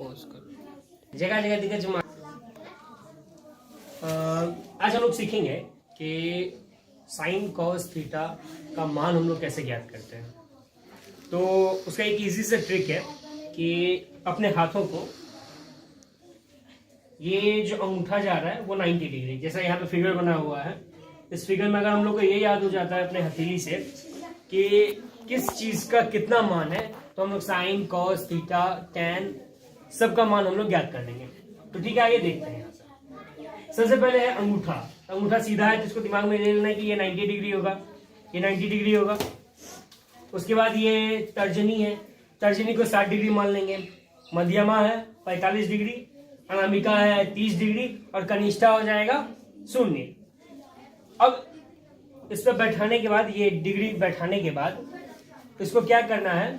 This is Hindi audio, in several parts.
पॉज कर जगह जगह दिखे जमा। आज हम लोग सीखेंगे कि साइन कॉस थीटा का मान हम लोग कैसे ज्ञात करते हैं। तो उसका एक इजी सा ट्रिक है कि अपने हाथों को, ये जो अंगूठा जा रहा है वो 90 डिग्री, जैसा यहाँ पे फिगर बना हुआ है, इस फिगर में अगर हम लोग को ये याद हो जाता है अपने हथेली से कि किस चीज का कितना मान है, तो हम लोग साइन कॉस थीटा टैन सबका मान हम लोग ज्ञात कर लेंगे। तो ठीक है, आइए देखते हैं। यहाँ से सबसे पहले है अंगूठा। अंगूठा सीधा है तो इसको दिमाग में ले लेना है कि ये 90 डिग्री होगा, ये 90 डिग्री होगा। उसके बाद ये तर्जनी है, तर्जनी को 60 डिग्री मान लेंगे। मध्यमा है 45 डिग्री, अनामिका है 30 डिग्री और कनिष्ठा हो जाएगा 0। अब इस पर बैठाने के बाद, ये डिग्री बैठाने के बाद इसको क्या करना है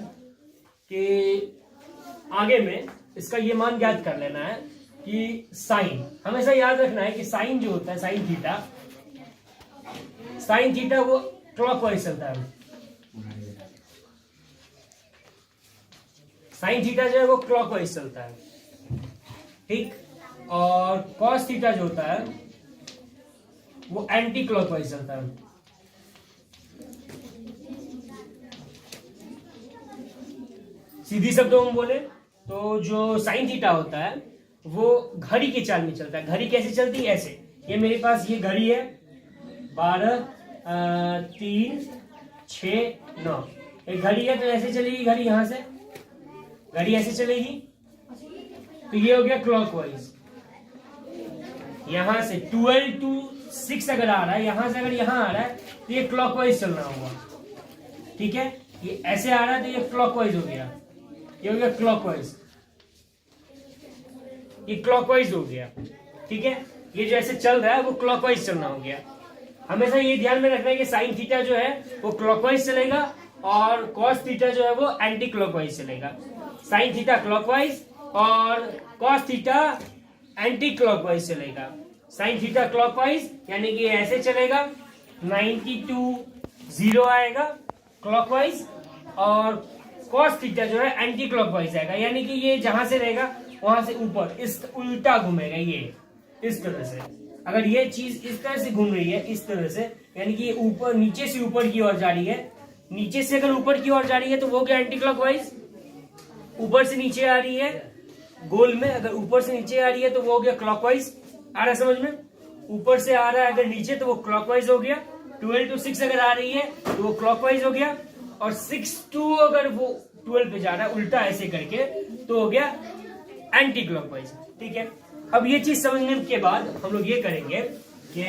कि आगे में इसका ये मान ज्ञात कर लेना है कि साइन, हमेशा याद रखना है कि साइन जो होता है, साइन थीटा वो क्लॉकवाइज चलता है। साइन थीटा जो है वो क्लॉकवाइज चलता है, ठीक। और कॉस थीटा जो होता है वो एंटी क्लॉकवाइज चलता है। सीधी शब्दों में बोले तो जो साइन थीटा होता है वो घड़ी की चाल में चलता है। घड़ी कैसे चलती है? ऐसे, ये मेरे पास ये घड़ी है 12 3 6 9, एक घड़ी है तो ऐसे चलेगी घड़ी, यहां से घड़ी ऐसे चलेगी, तो ये हो गया क्लॉकवाइज। यहां से 12 to 6 अगर आ रहा है, यहां से अगर यहां आ रहा है तो ये क्लॉकवाइज चल रहा होगा, ठीक है। ये ऐसे आ रहा है तो ये क्लॉकवाइज हो गया, ये हो गया क्लॉकवाइज, ये क्लॉकवाइज हो गया, ठीक है। ये जो ऐसे चल रहा है वो क्लॉकवाइज चलना हो गया। हमेशा ये ध्यान में रखना है कि साइन थीटा जो है वो क्लॉकवाइज चलेगा और कॉस थीटा जो है वो एंटी क्लॉकवाइज चलेगा। साइन थीटा क्लॉकवाइज और कॉस थीटा एंटी क्लॉकवाइज चलेगा। साइन थीटा क्लॉकवाइज यानी कि ऐसे चलेगा, 90 to 0 आएगा क्लॉकवाइज, और कॉस थीटा जो है एंटी क्लॉकवाइज आएगा, यानी कि ये जहां से रहेगा वहां से ऊपर इस उल्टा घूमेगा, ये इस तरह से। अगर ये चीज इस तरह से घूम रही है, इस तरह से, यानी कि ये ऊपर, नीचे से ऊपर की ओर जा रही है, नीचे से अगर ऊपर की ओर जा रही है तो वो क्या एंटी क्लॉकवाइज। ऊपर से नीचे आ रही है गोल में, अगर ऊपर से नीचे आ रही है तो वो हो गया क्लॉकवाइज। आ रहा है समझ में? ऊपर से आ रहा है अगर नीचे तो वो क्लॉकवाइज हो गया। 12 to 6 अगर आ रही है तो वो क्लॉकवाइज हो गया, और 6 to अगर वो 12 पे जा रहा है उल्टा ऐसे करके तो हो गया एंटी क्लॉकवाइज, ठीक है। अब ये चीज समझने के बाद हम लोग ये करेंगे कि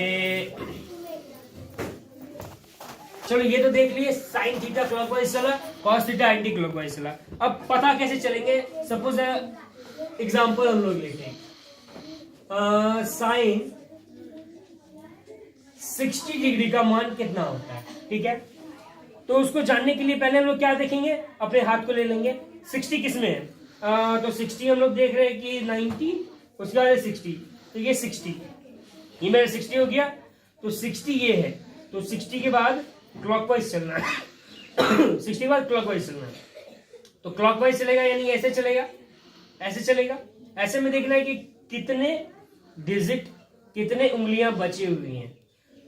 चलो ये तो देख लिए, साइन थीटा क्लॉकवाइज चला, कॉस थीटा एंटी क्लॉकवाइज चला। अब पता कैसे चलेंगे? सपोज एग्जांपल हम लोग लेते हैं, साइन 60 डिग्री का मान कितना होता है, ठीक है। तो उसको जानने के लिए पहले हम लोग क्या देखेंगे, अपने हाथ को ले लेंगे। 60 किस में है? तो 60 हम लोग देख रहे हैं कि 90, उसके बाद 60, तो ये 60, ये मेरा 60 हो गया। तो 60 ये है, तो 60 के बाद क्लॉकवाइज चलना है 60 के बाद क्लॉकवाइज चलना है, तो क्लॉकवाइज चलेगा, यानी ऐसे चलेगा, ऐसे चलेगा। ऐसे में देखना है कि कितने डिजिट, कितने उंगलियां बची हुई हैं।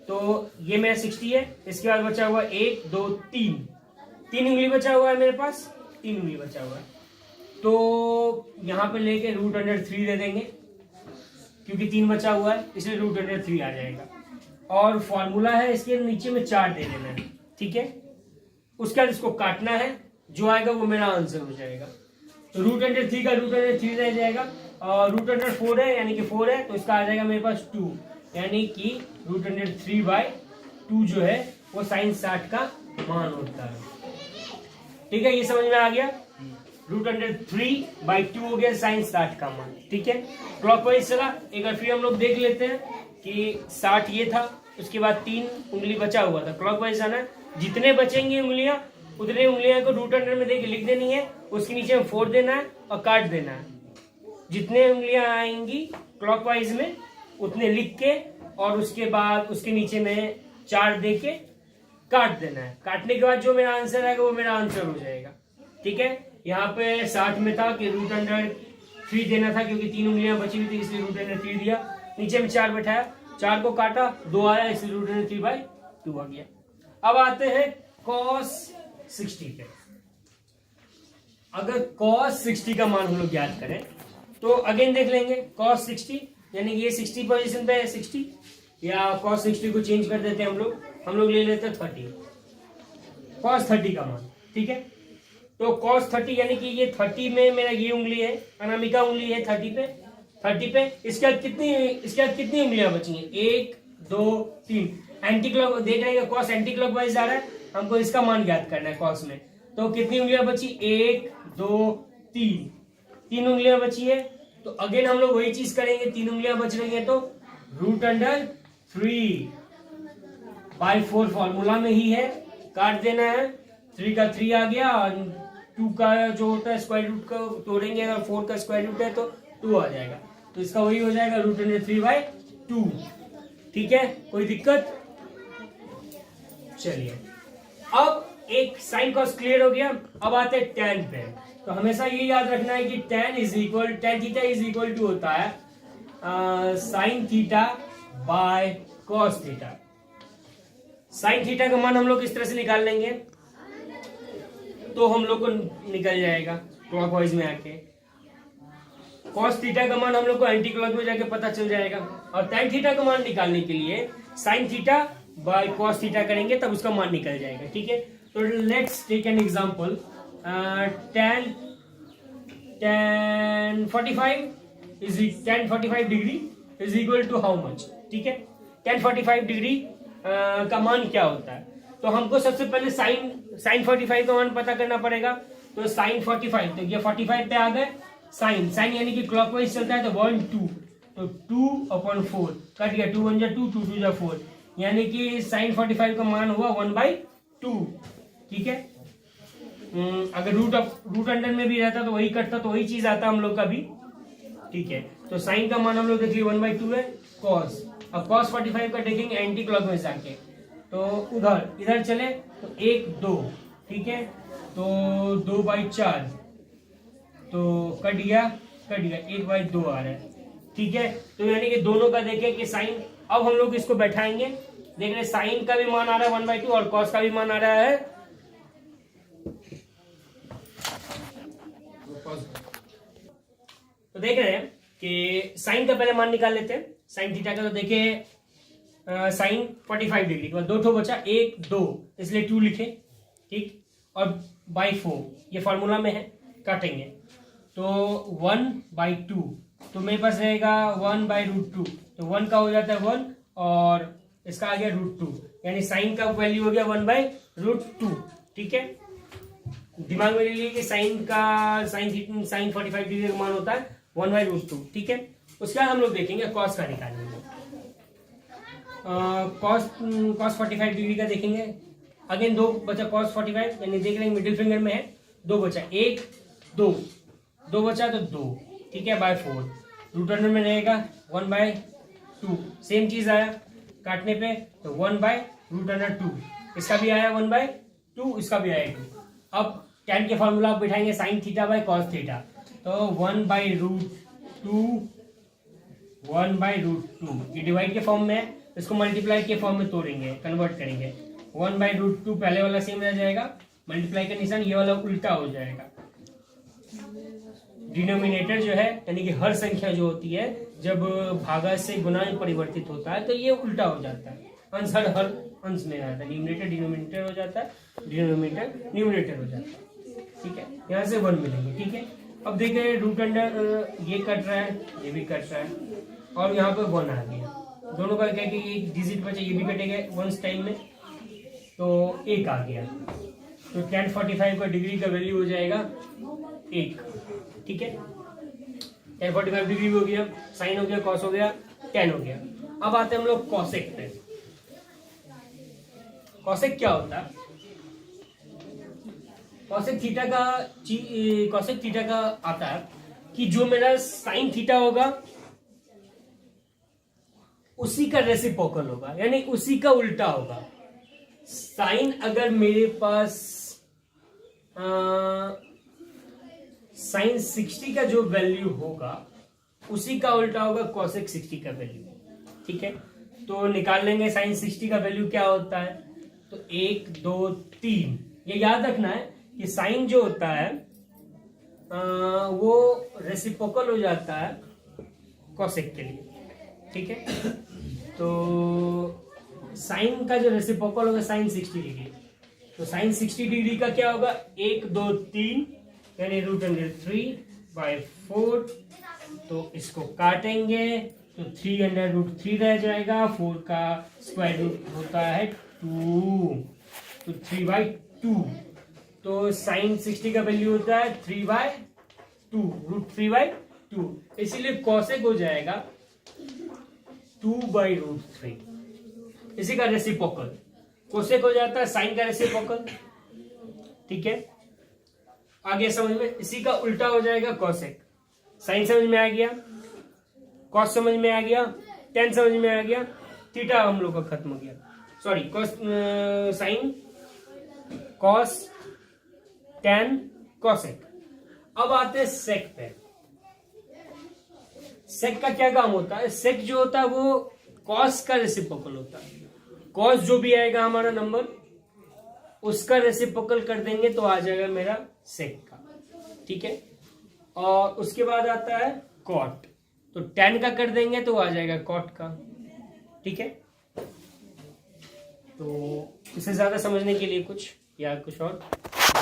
तो ये मेरा 60 है, इसके बाद बचा हुआ 1 2 3 उंगली बचा हुआ है मेरे पास, 3 उंगली बचा हुआ है। तो यहां पे लेके √3 दे देंगे, क्योंकि 3 बचा हुआ है इसलिए √3 आ जाएगा। और फॉर्मूला है इसके नीचे में 4 दे देना है, ठीक है। उसके बाद इसको काटना है, जो आएगा वो मेरा आंसर हो जाएगा। तो √3 का √3 रह जाएगा, और √4 है यानी कि 4 है, तो इसका आ जाएगा मेरे पास 2, यानी कि √3/2 जो है वो साइन 60 का मान होता है, ठीक है। ये समझ में आ गया? √3/2 हो गया साइन 60 का मान, ठीक है। क्लॉकवाइज चला। एक बार फिर हम लोग देख लेते हैं कि 60 ये था, उसके बाद 3 उंगली बचा हुआ था, क्लॉकवाइज जाना है। जितने बचेंगी उंगलियां उतने उंगलियां को √100 में देके लिख देनी है, उसके नीचे में 4 देना है और काट देना है। जितने उंगलियां आएंगी क्लॉकवाइज में उतने लिख के, और उसके बाद उसके नीचे में 4 दे के काट देना है। काटने के बाद जो मेरा आंसर आएगा वो मेरा आंसर हो जाएगा, ठीक है। यहाँ पे 60 में था कि √100 3 देना था क्योंकि 3 उंगलियां बची हुई थी इसलिए रूट अंडर 3 दिया। नीचे में 4 बैठाया, 4 को काटा, 2 आया इसलिए रूट अंडर 3/2 आ गया। अब आते हैं cos 60 पे। अगर cos 60 का मान हम लोग ज्ञात करें तो अगेन देख लेंगे cos 60 यानी कि ये 60 पोजीशन पे है 60, या cos 60 को चेंज कर देते हैं हम लोग ले लेते हैं 30 cos 30 का मान। ठीक है, तो cos 30 यानी कि ये 30 में मेरा ये उंगली है, अनामिका उंगली है 30 पे इसके बाद कितनी उंगलियां बची हैं? 1 2 3। एंटी क्लॉक देख रहे हैं, cos एंटी क्लॉकवाइज जा रहा है, हमको इसका मान ज्ञात करना है cos में। तो कितनी उंगलियां बची? 1 2 3 उंगलियां बची है। तो अगेन हम लोग वही चीज करेंगे, 3 उंगलियां बच रही है तो रूट अंडर 3/4 फॉर्मूला में ही है, काट देना है। 3 का 3 आ गया, 2 का जो होता है स्क्वायर रूट का तोड़ेंगे, अगर 4 का स्क्वायर रूट है तो 2 आ जाएगा, तो इसका वही हो जाएगा रूट अंडर 3/2। ठीक है, कोई दिक्कत? चलिए, अब एक साइन कॉस क्लियर हो गया। अब आते हैं tan पे। तो हमेशा ये याद रखना है कि tan theta is equal to होता है sine theta by cos theta. Sine theta का मान हम लोग इस तरह से निकाल लेंगे तो हम लोग को निकल जाएगा क्लॉकवाइज में आके। कॉस थीटा का मान हम लोग को एंटी क्लॉक में जाके पता चल जाएगा। और tan थीटा का मान निकालने के लिए sine theta by cos theta करेंगे तब उसका मान निकल जाएगा। ठीक है, तो let's take an example. tan 45 degree is equal to how much? ठीक है, tan 45 डिग्री का मान क्या होता है? तो हमको सबसे पहले साइन 45 का मान पता करना पड़ेगा। तो साइन 45, तो ये 45 पे आ गए। साइन यानी कि क्लॉकवाइज चलता है तो 1 2, तो 2/4 कट गया, 2 1 2 2 2 4, यानी कि साइन 45 का मान हुआ 1/2। ठीक है, अगर रूट अंडर में भी रहता तो वही कटता, तो वही चीज आता हम लोग का भी। ठीक है, तो साइन का मान हम लोग देखिए 1/2 है। कॉस, अब cos 45 का देखेंगे एंटी क्लॉकवाइज जाके, तो इधर चले तो 1 2। ठीक है, तो 2/4, तो कट गया 1/2 आ रहा है। ठीक है, तो यानी कि दोनों का देखें कि साइन, अब हम लोग इसको बैठाएंगे, देख रहे साइन का भी मान आ रहा है 1/2 और कॉस का भी मान आ रहा है। तो देख रहे हैं कि साइन का पहले मान निकाल लेते हैं। साइन थीटा का तो देखिए साइन 45 डिग्री के बाद 2 ठो बचा, 1 2 इसलिए 2 लिखे। ठीक, और /4 ये फॉर्मूला में है, काटेंगे तो 1/2, तो मेरे पास रहेगा 1/√2, तो 1 का हो जाता है 1 और इसका आ गया √2, यानी साइन का वैल्यू हो गया 1/√2। ठीक है, दिमाग में ले लीजिए कि साइन 45 डिग्री का मान होता है 1/√2। ठीक है, उसके बाद हम लोग देखेंगे कॉस का निकालेंगे। कॉस 45 डिग्री का देखेंगे। अगेन 2 बचा cos 45, यानी देख रहे हैं मिडिल फिंगर में है, 2 बचा, 1 2 बचा तो 2। ठीक है, /4 रूट अंडर में रहेगा 1/2, सेम चीज आया काटने पे, तो 1/√2, इसका भी आया 1/2, इसका भी आया 2। अब tan के फॉर्मूला आप बैठाएंगे sine theta by cos theta, तो 1/√2 ये डिवाइड के फॉर्म में है, इसको मल्टीप्लाई के फॉर्म में तोड़ेंगे, कन्वर्ट करेंगे। 1/√2 पहले वाला सेम रह जाएगा, मल्टीप्लाई का निशान ये वाला उल्टा हो जाएगा। डिनोमिनेटर जो है यानी कि हर संख्या जो होती है जब भागा से गुना में परिवर्तित होता है तो ये उल्टा हो जाता है, अंश हर अंश में आता है, न्यूमरेटर डिनोमिनेटर हो जाता है, डिनोमिनेटर न्यूमरेटर हो जाता है। ठीक है, यहाँ से 1 मिलेंगे। ठीक है, अब देखें रूट अंडर ये कट रहा है, ये भी कट रहा है, और यहाँ पे 1 आ गया, दोनों का क्या कि एक डिजिट बचा, ये भी कटेगा 1 टाइम में, तो 1 आ गया, तो tan 45 का डिग्री का वैल्यू हो जाएगा 1। ठीक है, tan 45 डिग्री हो गया, साइन हो गया, कॉस हो गया, tan हो गया। अब आते हैं हम लोग कॉसेक पे। कॉसेक क्या होता है? कॉसेक थीटा का आता है कि जो मेरा साइन थीटा होगा उसी का रेसिप्रोकल होगा, यानी उसी का उल्टा होगा। साइन अगर मेरे पास साइन 60 का जो वैल्यू होगा उसी का उल्टा होगा कॉसेक 60 का वैल्यू। ठीक है, तो निकाल लेंगे साइन 60 का वैल्यू क्या होता है। तो 1 2 3, ये याद रखना है कि साइन जो होता है वो रेसिप्रोकल हो जाता है कॉसेक के लिए। ठीक है, तो साइन का जो रेसिप्रोकल होगा साइन 60 डिग्री, तो साइन 60 डिग्री का क्या होगा 1 2 3 यानी √3/4। तो इसको काटेंगे तो 3√3 रह जाएगा, 4 का स्क्वायर रूट होता है 2, तो 3/2। तो साइन 60 का वैल्यू होता है 3/2, √3/2, इसीलिए कॉसेक हो जाएगा 2/√3। इसी का रेसिप्रोकल कोसेक हो जाता है साइन का रेसिप्रोकल। ठीक है, आगे समझ में, इसी का उल्टा हो जाएगा कॉसेक। साइन समझ में आ गया, कॉस समझ में आ गया, टेन समझ में आ गया, थीटा हम लोग का खत्म हो गया। Sorry, cos sine cos tan cosec. अब आते हैं सेक पे। सेक का क्या काम होता है, सेक जो होता है वो कॉस का रेसिप्रोकल होता है। कॉस जो भी आएगा हमारा नंबर उसका रेसिप्रोकल कर देंगे तो आ जाएगा मेरा सेक का। ठीक है, और उसके बाद आता है कॉट, तो टेन का कर देंगे तो आ जाएगा कॉट का। ठीक है, तो इसे ज्यादा समझने के लिए कुछ या कुछ और